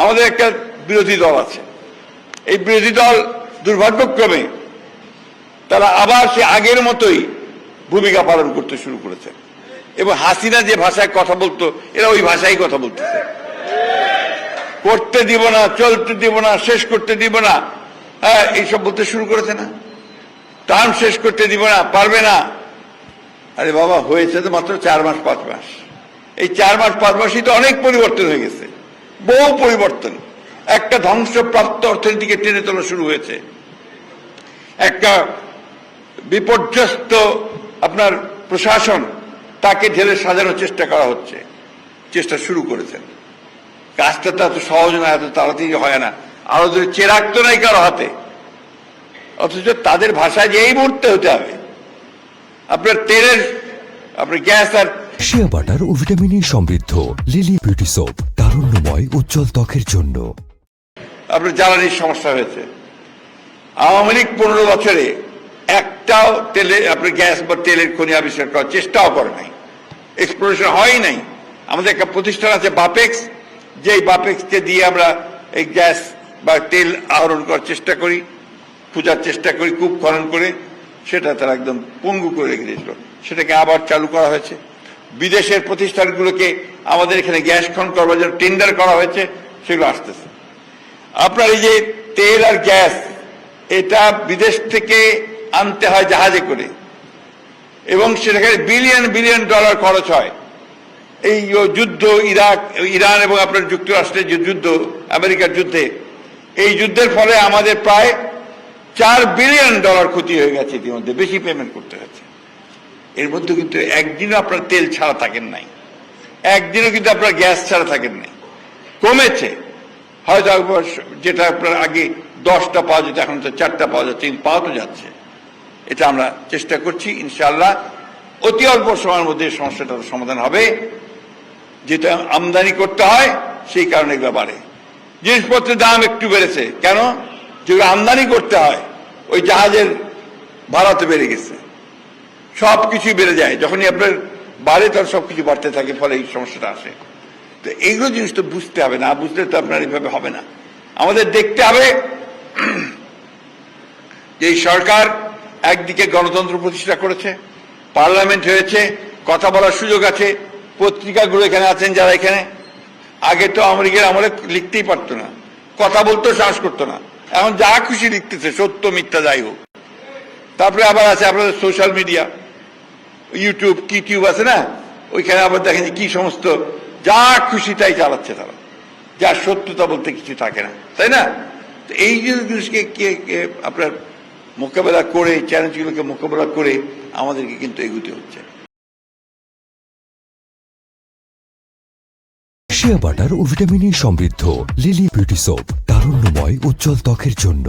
আমাদের একটা বিরোধী দল আছে, এই বিরোধী দল দুর্ভাগ্যক্রমে তারা আবার সে আগের মতোই ভূমিকা পালন করতে শুরু করেছে এবং হাসিনা যে ভাষায় কথা বলতো এরা ওই ভাষায় কথা বলতেছে। করতে দিব না, চলতে দিব না, শেষ করতে দিব না, হ্যাঁ এইসব বলতে শুরু করেছে না। টার্ম শেষ করতে দিব না, পারবে না। আরে বাবা, হয়েছে তো মাত্র 4 মাস 5 মাস। এই 4 মাস 5 মাসই তো অনেক পরিবর্তন হয়ে গেছে, বহু পরিবর্তন। একটা ধ্বংসপ্রাপ্ত অর্থনীতিকে টেনে তোলা শুরু হয়েছে, একটা বিপর্যস্ত আপনার প্রশাসন তাকে ঢেলে সাজানোর চেষ্টা করা হচ্ছে, চেষ্টা শুরু করেছেন। কাজটা তো এত সহজ না, এত তাড়াতাড়ি হয় না। আরো যদি চেরাগ তো নাই কারো হাতে, অথচ তাদের ভাষায় যে এই মুহূর্তে হতে হবে। আপনার তেলের, আপনার গ্যাস আর শিয়া বাটার ও ভিটামিন সমৃদ্ধ লিলি বিউটি সোপ, তারুণ্যময় উজ্জ্বল ত্বকের জন্য। আপনার জ্বালানির সমস্যা হয়েছে। আওয়ামী লীগ 15 বছরে একটাও তেলে আপনার গ্যাস বা তেলের খনি আবিষ্কার করার চেষ্টাও করে নাই, এক্সপ্লোরেশন হয় নাই। আমাদের একটা প্রতিষ্ঠান আছে বাপেক্স, যেই বাপেক্সকে দিয়ে আমরা এই গ্যাস বা তেল আহরণ করার চেষ্টা করি, খোঁজার চেষ্টা করি, কূপ খনন করে। সেটা তারা একদম পঙ্গু করে রেখে দিয়েছিল, সেটাকে আবার চালু করা হয়েছে। বিদেশের প্রতিষ্ঠানগুলোকে আমাদের এখানে গ্যাস খনন করবার জন্য টেন্ডার করা হয়েছে, সেগুলো আসতেছে। আপনার এই যে তেল আর গ্যাস, এটা বিদেশ থেকে আনতে হয় জাহাজে করে এবং সেখানে বিলিয়ন বিলিয়ন ডলার খরচ হয়। এই যুদ্ধ, ইরান এবং আপনার যুক্তরাষ্ট্রের যে যুদ্ধ, আমেরিকার যুদ্ধে, এই যুদ্ধের ফলে আমাদের প্রায় $4 বিলিয়ন ক্ষতি হয়ে গেছে। ইতিমধ্যে বেশি পেমেন্ট করতে হয়েছে। এর মধ্যে কিন্তু একদিনও আপনার তেল ছাড়া থাকেন নাই, একদিনও কিন্তু আপনার গ্যাস ছাড়া থাকেন নাই। কমেছে হয়তো, যেটা আপনার আগে 10টা পাওয়া যেত এখন তো 4টা পাওয়া যাচ্ছে, পাওয়া তো যাচ্ছে। এটা আমরা চেষ্টা করছি, ইনশাআল্লাহ অতি অল্প সময়ের মধ্যে সমস্যাটার সমাধান হবে। যেটা আমদানি করতে হয় সেই কারণে এগুলো বাড়ে। জিনিসপত্রের দাম একটু বেড়েছে কেন? যেগুলো আমদানি করতে হয় ওই জাহাজের ভাড়া তো বেড়ে গেছে, সবকিছুই বেড়ে যায়। যখনই আপনার বাড়ে তখন সবকিছু বাড়তে থাকে, ফলে এই সমস্যাটা আসে। তো এইগুলো জিনিস তো বুঝতে হবে, না বুঝলে তো আপনার এইভাবে হবে না। আমাদের দেখতে হবে যে এই সরকার একদিকে গণতন্ত্র প্রতিষ্ঠা করেছে, পার্লামেন্ট হয়েছে, কথা বলার সুযোগ আছে, পত্রিকাগুলো এখানে আছেন যারা এখানে। আগে তো আওয়ামী লীগের আমলে লিখতেই পারতো না, কথা বলতেও সাহস করতো না। এখন যা খুশি লিখতেছে, সত্য মিথ্যা যাই হোক। তারপরে আবার আছে আপনাদের সোশ্যাল মিডিয়া, ইউটিউব, কিটিউব আছে না, ওইখানে আবার দেখেন কি সমস্ত যা খুশি তাই চালাচ্ছে তারা, যা সত্যতা বলতে কিছু থাকে না, তাই না? তো এই জিনিসকে আপনার মোকাবেলা করে, চ্যালেঞ্জগুলোকে মোকাবেলা করে আমাদেরকে কিন্তু এগোতে হচ্ছে। শিয়া বাটার ও ভিটামিন সমৃদ্ধ লিলি বিউটি সোপ, তারুণ্যময় উজ্জ্বল ত্বকের জন্য।